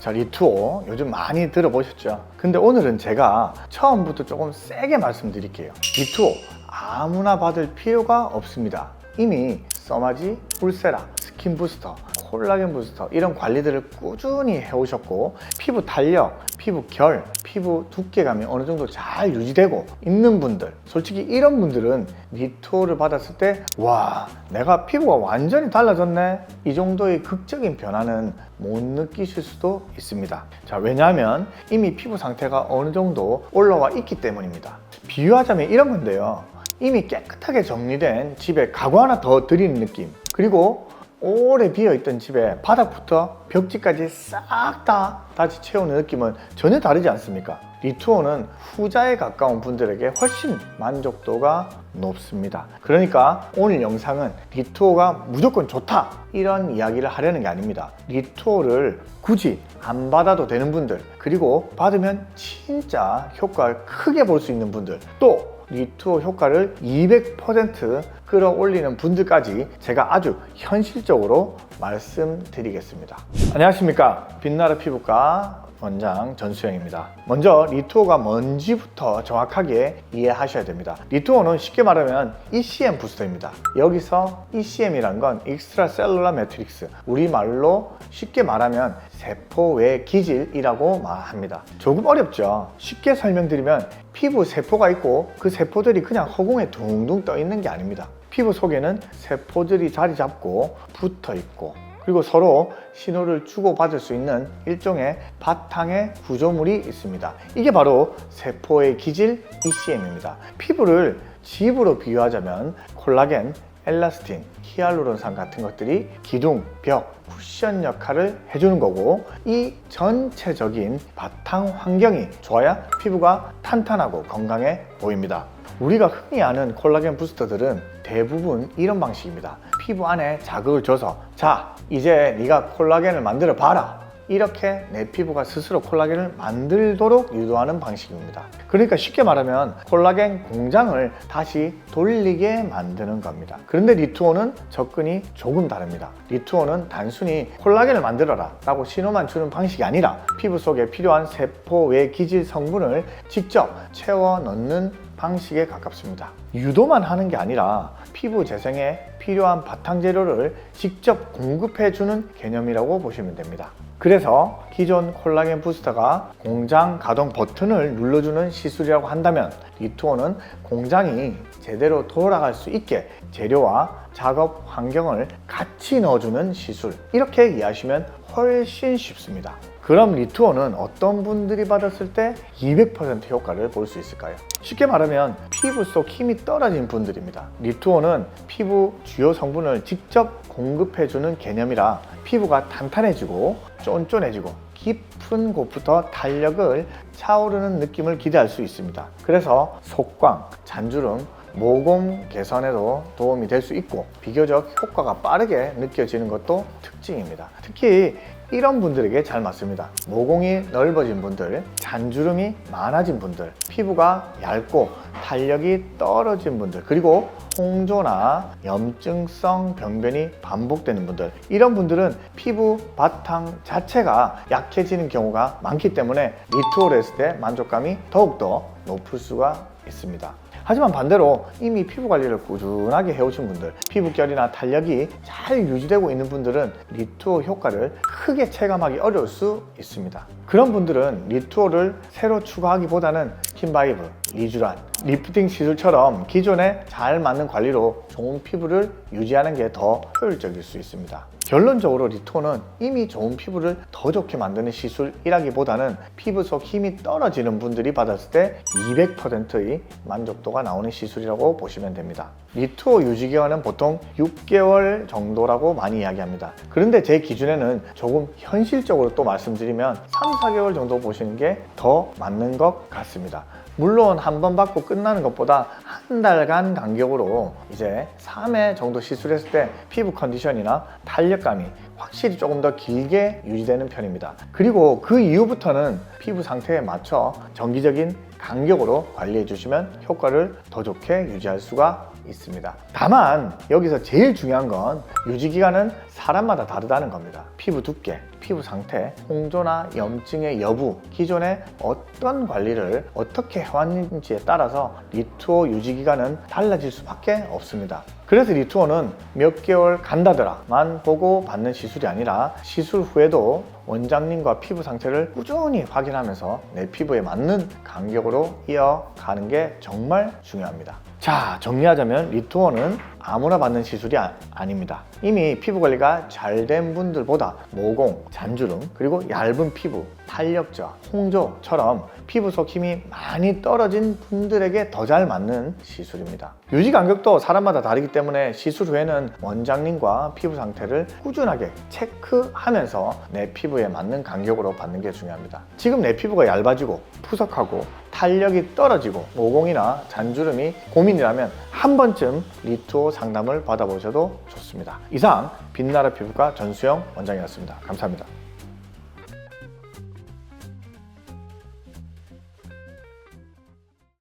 자, 리투오 요즘 많이 들어보셨죠? 근데 오늘은 제가 처음부터 조금 세게 말씀드릴게요. 리투오 아무나 받을 필요가 없습니다. 이미 써마지, 울세라, 스킨 부스터, 콜라겐 부스터 이런 관리들을 꾸준히 해오셨고 피부 탄력, 피부 결, 피부 두께감이 어느 정도 잘 유지되고 있는 분들, 솔직히 이런 분들은 리투오를 받았을 때 와, 내가 피부가 완전히 달라졌네, 이 정도의 극적인 변화는 못 느끼실 수도 있습니다. 자, 왜냐하면 이미 피부 상태가 어느 정도 올라와 있기 때문입니다. 비유하자면 이런 건데요, 이미 깨끗하게 정리된 집에 가구 하나 더 들이는 느낌, 그리고 오래 비어있던 집에 바닥부터 벽지까지 싹 다 다시 채우는 느낌은 전혀 다르지 않습니까? 리투오는 후자에 가까운 분들에게 훨씬 만족도가 높습니다. 그러니까 오늘 영상은 리투오가 무조건 좋다 이런 이야기를 하려는 게 아닙니다. 리투오를 굳이 안 받아도 되는 분들, 그리고 받으면 진짜 효과를 크게 볼 수 있는 분들, 또 리투오 효과를 200% 끌어올리는 분들까지 제가 아주 현실적으로 말씀드리겠습니다. 안녕하십니까, 빛나라 피부과 원장 전수영입니다. 먼저 리투오가 뭔지부터 정확하게 이해하셔야 됩니다. 리투오는 쉽게 말하면 ECM 부스터입니다. 여기서 ECM이란 건 익스트라셀룰라 매트릭스, 우리말로 쉽게 말하면 세포 외 기질이라고 말합니다. 조금 어렵죠? 쉽게 설명드리면 피부 세포가 있고 그 세포들이 그냥 허공에 둥둥 떠 있는 게 아닙니다. 피부 속에는 세포들이 자리 잡고 붙어 있고, 그리고 서로 신호를 주고받을 수 있는 일종의 바탕의 구조물이 있습니다. 이게 바로 세포의 기질 ECM입니다. 피부를 집으로 비유하자면 콜라겐, 엘라스틴, 히알루론산 같은 것들이 기둥, 벽, 쿠션 역할을 해주는 거고, 이 전체적인 바탕 환경이 좋아야 피부가 탄탄하고 건강해 보입니다. 우리가 흔히 아는 콜라겐 부스터들은 대부분 이런 방식입니다. 피부 안에 자극을 줘서 자, 이제 네가 콜라겐을 만들어 봐라, 이렇게 내 피부가 스스로 콜라겐을 만들도록 유도하는 방식입니다. 그러니까 쉽게 말하면 콜라겐 공장을 다시 돌리게 만드는 겁니다. 그런데 리투오는 접근이 조금 다릅니다. 리투오는 단순히 콜라겐을 만들어라 라고 신호만 주는 방식이 아니라 피부 속에 필요한 세포 외 기질 성분을 직접 채워 넣는 방식에 가깝습니다. 유도만 하는 게 아니라 피부 재생에 필요한 바탕 재료를 직접 공급해주는 개념이라고 보시면 됩니다. 그래서 기존 콜라겐 부스터가 공장 가동 버튼을 눌러주는 시술이라고 한다면, 리투오는 공장이 제대로 돌아갈 수 있게 재료와 작업 환경을 같이 넣어주는 시술, 이렇게 이해하시면 훨씬 쉽습니다. 그럼 리투오는 어떤 분들이 받았을 때 200% 효과를 볼 수 있을까요? 쉽게 말하면 피부 속 힘이 떨어진 분들입니다. 리투오는 피부 주요 성분을 직접 공급해주는 개념이라 피부가 탄탄해지고 쫀쫀해지고 깊은 곳부터 탄력을 차오르는 느낌을 기대할 수 있습니다. 그래서 속광, 잔주름, 모공 개선에도 도움이 될 수 있고 비교적 효과가 빠르게 느껴지는 것도 특징입니다. 특히 이런 분들에게 잘 맞습니다. 모공이 넓어진 분들, 잔주름이 많아진 분들, 피부가 얇고 탄력이 떨어진 분들, 그리고 홍조나 염증성 병변이 반복되는 분들, 이런 분들은 피부 바탕 자체가 약해지는 경우가 많기 때문에 리투오를 했을 때 만족감이 더욱더 높을 수가 있습니다. 하지만 반대로 이미 피부 관리를 꾸준하게 해오신 분들, 피부결이나 탄력이 잘 유지되고 있는 분들은 리투오 효과를 크게 체감하기 어려울 수 있습니다. 그런 분들은 리투오를 새로 추가하기보다는 스킨바이브, 리쥬란, 리프팅 시술처럼 기존에 잘 맞는 관리로 좋은 피부를 유지하는 게 더 효율적일 수 있습니다. 결론적으로 리투오는 이미 좋은 피부를 더 좋게 만드는 시술이라기보다는 피부 속 힘이 떨어지는 분들이 받았을 때 200%의 만족도가 나오는 시술이라고 보시면 됩니다. 리투오 유지기간은 보통 6개월 정도라고 많이 이야기합니다. 그런데 제 기준에는 조금 현실적으로 또 말씀드리면 3, 4개월 정도 보시는 게 더 맞는 것 같습니다. 물론 한 번 받고 끝나는 것보다 한 달간 간격으로 이제 3회 정도 시술했을 때 피부 컨디션이나 탄력감이 확실히 조금 더 길게 유지되는 편입니다. 그리고 그 이후부터는 피부 상태에 맞춰 정기적인 간격으로 관리해 주시면 효과를 더 좋게 유지할 수가 있습니다. 다만 여기서 제일 중요한 건 유지기간은 사람마다 다르다는 겁니다. 피부 두께, 피부 상태, 홍조나 염증의 여부, 기존에 어떤 관리를 어떻게 해왔는지에 따라서 리투오 유지기간은 달라질 수밖에 없습니다. 그래서 리투오는 몇 개월 간다더라만 보고 받는 시술이 아니라 시술 후에도 원장님과 피부 상태를 꾸준히 확인하면서 내 피부에 맞는 간격으로 이어가는 게 정말 중요합니다. 자, 정리하자면 리투오는 아무나 받는 시술이 아닙니다. 이미 피부 관리가 잘 된 분들보다 모공, 잔주름, 그리고 얇은 피부, 탄력저, 홍조처럼 피부 속 힘이 많이 떨어진 분들에게 더 잘 맞는 시술입니다. 유지 간격도 사람마다 다르기 때문에 시술 후에는 원장님과 피부 상태를 꾸준하게 체크하면서 내 피부에 맞는 간격으로 받는 게 중요합니다. 지금 내 피부가 얇아지고 푸석하고 탄력이 떨어지고 모공이나 잔주름이 고민이라면 한 번쯤 리투오 상담을 받아보셔도 좋습니다. 이상 빛나라 피부과 전수영 원장이었습니다. 감사합니다.